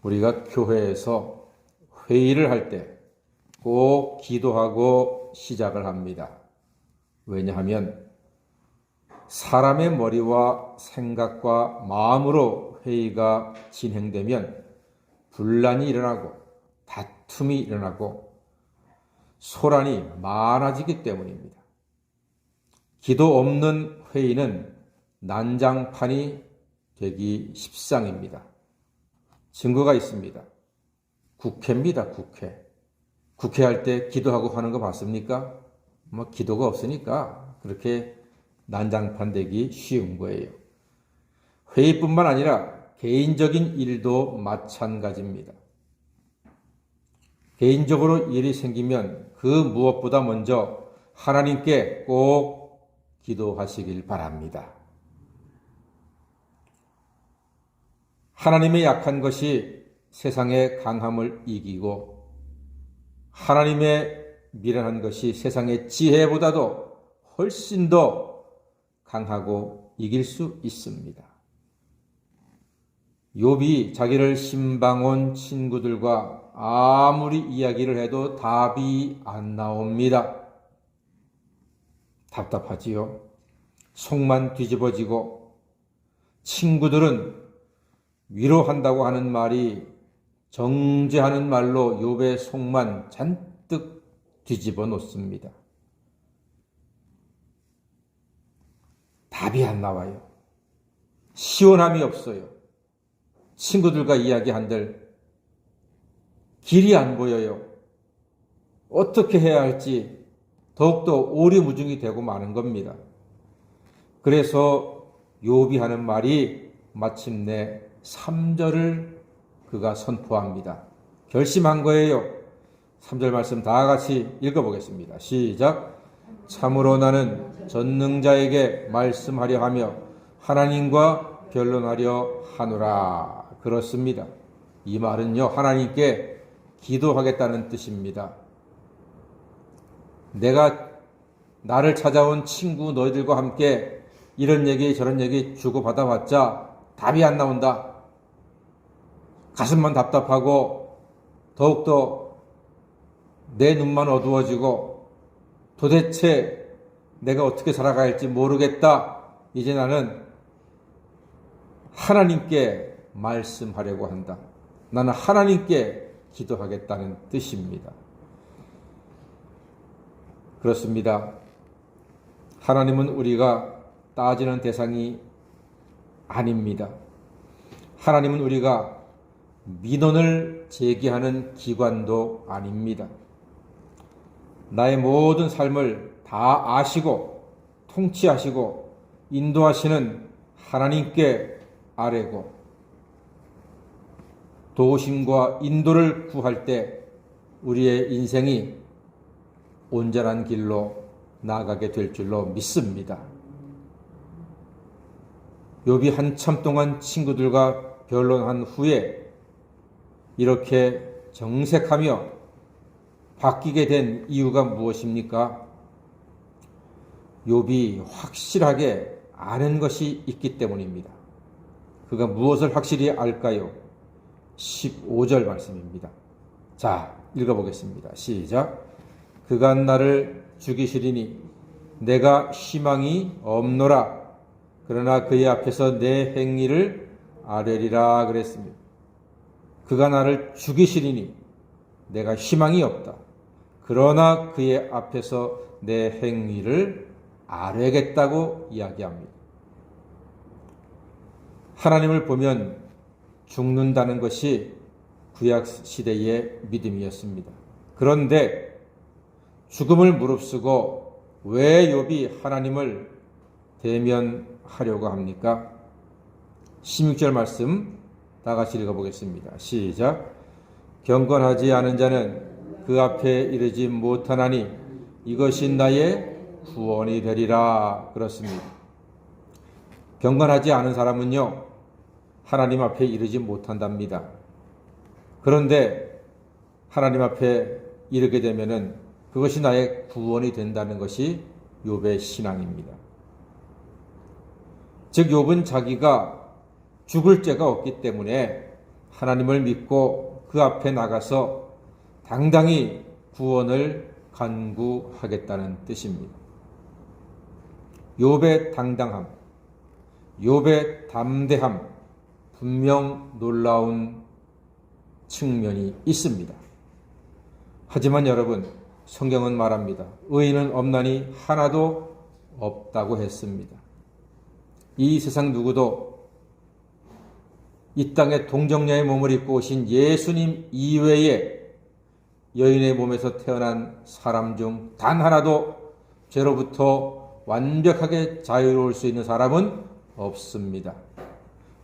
우리가 교회에서 회의를 할 때 꼭 기도하고 시작을 합니다. 왜냐하면 사람의 머리와 생각과 마음으로 회의가 진행되면 분란이 일어나고 다툼이 일어나고 소란이 많아지기 때문입니다. 기도 없는 회의는 난장판이 되기 십상입니다. 증거가 있습니다. 국회입니다. 국회할 때 기도하고 하는 거 봤습니까? 기도가 없으니까 그렇게 난장판 되기 쉬운 거예요. 회의뿐만 아니라 개인적인 일도 마찬가지입니다. 개인적으로 일이 생기면 그 무엇보다 먼저 하나님께 꼭 기도하시길 바랍니다. 하나님의 약한 것이 세상의 강함을 이기고 하나님의 미련한 것이 세상의 지혜보다도 훨씬 더 강하고 이길 수 있습니다. 욥이 자기를 신방온 친구들과 아무리 이야기를 해도 답이 안 나옵니다. 답답하지요. 속만 뒤집어지고 친구들은 위로한다고 하는 말이 정죄하는 말로 욥의 속만 잔뜩 뒤집어 놓습니다. 답이 안 나와요. 시원함이 없어요. 친구들과 이야기한들 길이 안 보여요. 어떻게 해야 할지 더욱더 오리무중이 되고 마는 겁니다. 그래서 욥이 하는 말이 마침내 3절을 그가 선포합니다. 결심한 거예요. 3절 말씀 다 같이 읽어보겠습니다. 시작. 참으로 나는 전능자에게 말씀하려 하며 하나님과 변론하려 하노라. 그렇습니다. 이 말은요, 하나님께 기도하겠다는 뜻입니다. 내가 나를 찾아온 친구 너희들과 함께 이런 얘기 저런 얘기 주고받아봤자 답이 안 나온다. 가슴만 답답하고 더욱더 내 눈만 어두워지고 도대체 내가 어떻게 살아가야 할지 모르겠다. 이제 나는 하나님께 말씀하려고 한다. 나는 하나님께 기도하겠다는 뜻입니다. 그렇습니다. 하나님은 우리가 따지는 대상이 아닙니다. 하나님은 우리가 민원을 제기하는 기관도 아닙니다. 나의 모든 삶을 다 아시고 통치하시고 인도하시는 하나님께 아뢰고 도우심과 인도를 구할 때 우리의 인생이 온전한 길로 나아가게 될 줄로 믿습니다. 욥이 한참 동안 친구들과 변론한 후에 이렇게 정색하며 바뀌게 된 이유가 무엇입니까? 욥이 확실하게 아는 것이 있기 때문입니다. 그가 무엇을 확실히 알까요? 15절 말씀입니다. 자, 읽어보겠습니다. 시작. 그가 나를 죽이시리니 내가 희망이 없노라. 그러나 그의 앞에서 내 행위를 아뢰리라 그랬습니다. 그가 나를 죽이시리니 내가 희망이 없다. 그러나 그의 앞에서 내 행위를 아뢰겠다고 이야기합니다. 하나님을 보면 죽는다는 것이 구약 시대의 믿음이었습니다. 그런데 죽음을 무릅쓰고 왜 욥이 하나님을 대면하려고 합니까? 16절 말씀 다 같이 읽어보겠습니다. 시작. 경건하지 않은 자는 그 앞에 이르지 못하나니 이것이 나의 구원이 되리라. 그렇습니다. 경건하지 않은 사람은요, 하나님 앞에 이르지 못한답니다. 그런데 하나님 앞에 이르게 되면은 그것이 나의 구원이 된다는 것이 욥의 신앙입니다. 즉 욥은 자기가 죽을 죄가 없기 때문에 하나님을 믿고 그 앞에 나가서 당당히 구원을 간구하겠다는 뜻입니다. 욥의 당당함, 욥의 담대함, 분명 놀라운 측면이 있습니다. 하지만 여러분, 성경은 말합니다. 의인은 없나니 하나도 없다고 했습니다. 이 세상 누구도 이 땅에 동정녀의 몸을 입고 오신 예수님 이외에 여인의 몸에서 태어난 사람 중 단 하나도 죄로부터 완벽하게 자유로울 수 있는 사람은 없습니다.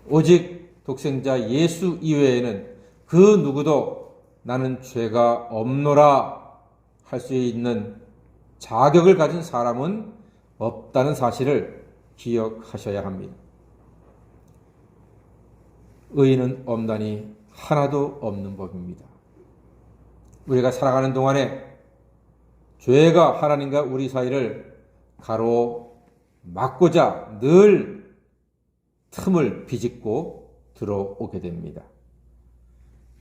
오직 독생자 예수 이외에는 그 누구도 나는 죄가 없노라 할 수 있는 자격을 가진 사람은 없다는 사실을 기억하셔야 합니다. 의인은 없나니 하나도 없는 법입니다. 우리가 살아가는 동안에 죄가 하나님과 우리 사이를 가로막고자 늘 틈을 비집고 들어오게 됩니다.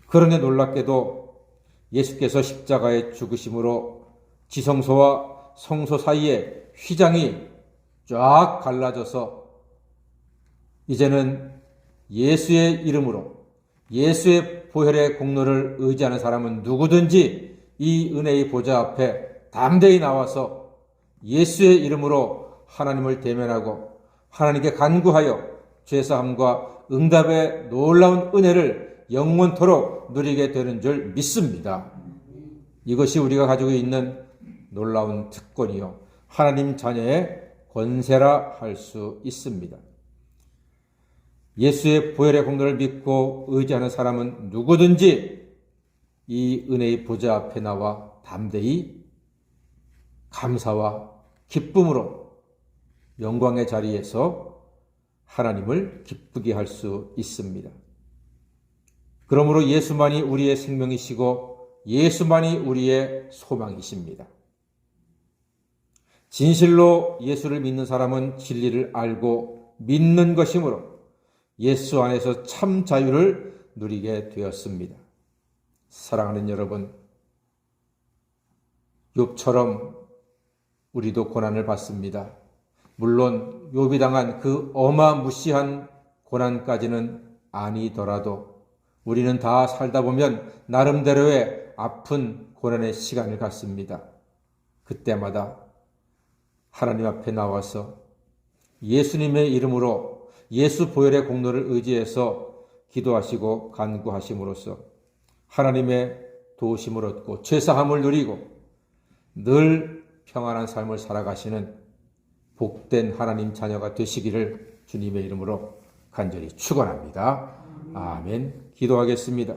그런데 놀랍게도 예수께서 십자가의 죽으심으로 지성소와 성소 사이에 휘장이 쫙 갈라져서 이제는 예수의 이름으로 예수의 보혈의 공로를 의지하는 사람은 누구든지 이 은혜의 보좌 앞에 담대히 나와서 예수의 이름으로 하나님을 대면하고 하나님께 간구하여 죄사함과 응답의 놀라운 은혜를 영원토록 누리게 되는 줄 믿습니다. 이것이 우리가 가지고 있는 놀라운 특권이요 하나님 자녀의 권세라 할 수 있습니다. 예수의 보혈의 공로를 믿고 의지하는 사람은 누구든지 이 은혜의 보좌 앞에 나와 담대히 감사와 기쁨으로 영광의 자리에서 하나님을 기쁘게 할 수 있습니다. 그러므로 예수만이 우리의 생명이시고 예수만이 우리의 소망이십니다. 진실로 예수를 믿는 사람은 진리를 알고 믿는 것이므로 예수 안에서 참 자유를 누리게 되었습니다. 사랑하는 여러분, 욥처럼 우리도 고난을 받습니다. 물론 욥이 당한 그 어마무시한 고난까지는 아니더라도 우리는 다 살다 보면 나름대로의 아픈 고난의 시간을 갖습니다. 그때마다 하나님 앞에 나와서 예수님의 이름으로 예수 보혈의 공로를 의지해서 기도하시고 간구하심으로써 하나님의 도우심을 얻고 죄사함을 누리고 늘 평안한 삶을 살아가시는 복된 하나님 자녀가 되시기를 주님의 이름으로 간절히 축원합니다. 아멘. 기도하겠습니다.